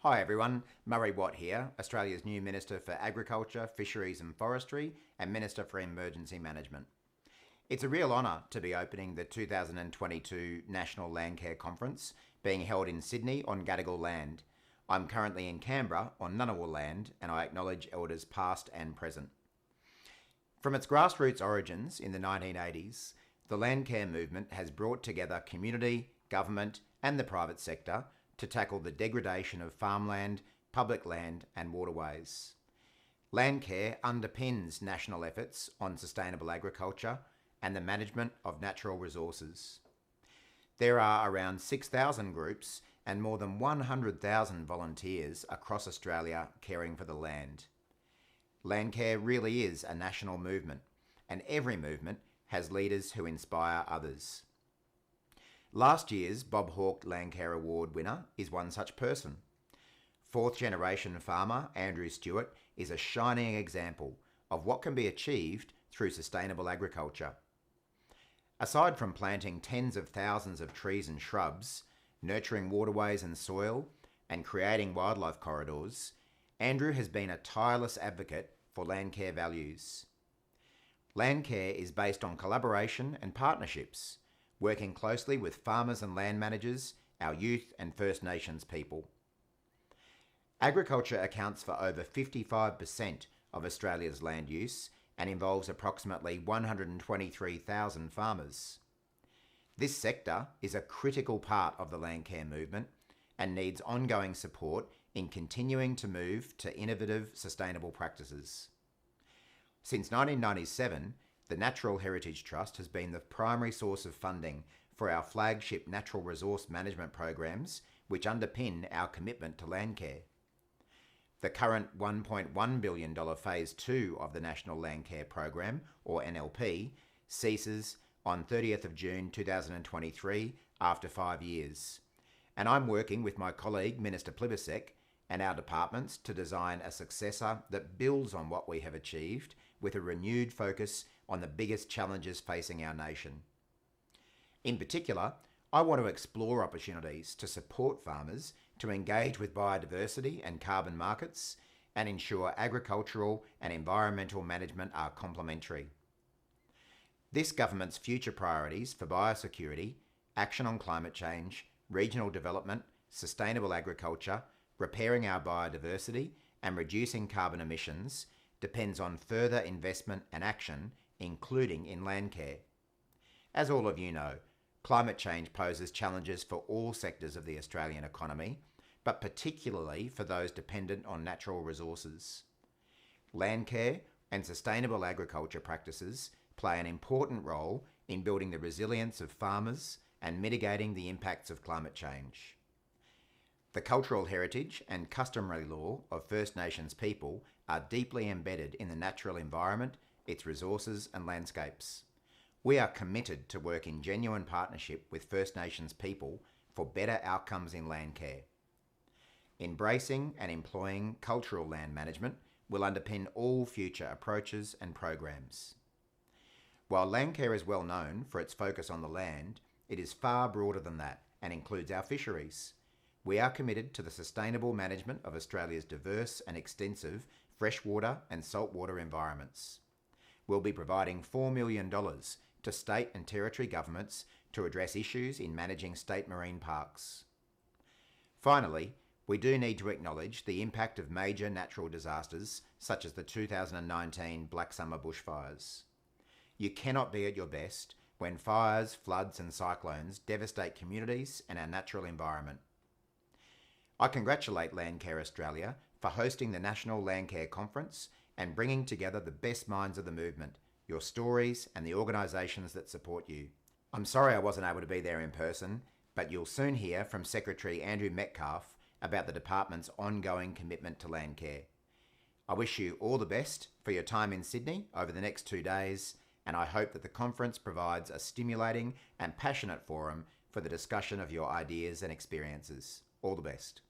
Hi everyone, Murray Watt here, Australia's new Minister for Agriculture, Fisheries and Forestry and Minister for Emergency Management. It's a real honour to be opening the 2022 National Landcare Conference being held in Sydney on Gadigal land. I'm currently in Canberra on Ngunnawal land and I acknowledge elders past and present. From its grassroots origins in the 1980s, the Landcare movement has brought together community, government and the private sector to tackle the degradation of farmland, public land and waterways. Landcare underpins national efforts on sustainable agriculture and the management of natural resources. There are around 6,000 groups and more than 100,000 volunteers across Australia caring for the land. Landcare really is a national movement, and every movement has leaders who inspire others. Last year's Bob Hawke Landcare Award winner is one such person. Fourth generation farmer Andrew Stewart is a shining example of what can be achieved through sustainable agriculture. Aside from planting tens of thousands of trees and shrubs, nurturing waterways and soil, and creating wildlife corridors, Andrew has been a tireless advocate for Landcare values. Landcare is based on collaboration and partnerships, working closely with farmers and land managers, our youth and First Nations people. Agriculture accounts for over 55% of Australia's land use and involves approximately 123,000 farmers. This sector is a critical part of the Landcare movement and needs ongoing support in continuing to move to innovative, sustainable practices. Since 1997, the Natural Heritage Trust has been the primary source of funding for our flagship natural resource management programs, which underpin our commitment to Landcare. The current $1.1 billion Phase 2 of the National Landcare Program, or NLP, ceases on 30th of June 2023 after 5 years. And I'm working with my colleague Minister Plibersek and our departments to design a successor that builds on what we have achieved with a renewed focus on the biggest challenges facing our nation. In particular, I want to explore opportunities to support farmers to engage with biodiversity and carbon markets and ensure agricultural and environmental management are complementary. This government's future priorities for biosecurity, action on climate change, regional development, sustainable agriculture, repairing our biodiversity and reducing carbon emissions depends on further investment and action, including in Landcare. As all of you know, climate change poses challenges for all sectors of the Australian economy, but particularly for those dependent on natural resources. Landcare and sustainable agriculture practices play an important role in building the resilience of farmers and mitigating the impacts of climate change. The cultural heritage and customary law of First Nations people are deeply embedded in the natural environment, its resources and landscapes. We are committed to work in genuine partnership with First Nations people for better outcomes in Landcare. Embracing and employing cultural land management will underpin all future approaches and programs. While Landcare is well known for its focus on the land, it is far broader than that and includes our fisheries. We are committed to the sustainable management of Australia's diverse and extensive freshwater and saltwater environments. We'll be providing $4 million to state and territory governments to address issues in managing state marine parks. Finally, we do need to acknowledge the impact of major natural disasters such as the 2019 Black Summer bushfires. You cannot be at your best when fires, floods and cyclones devastate communities and our natural environment. I congratulate Landcare Australia for hosting the National Landcare Conference and bringing together the best minds of the movement, your stories and the organisations that support you. I'm sorry I wasn't able to be there in person, but you'll soon hear from Secretary Andrew Metcalfe about the department's ongoing commitment to Landcare. I wish you all the best for your time in Sydney over the next 2 days, and I hope that the conference provides a stimulating and passionate forum for the discussion of your ideas and experiences. All the best.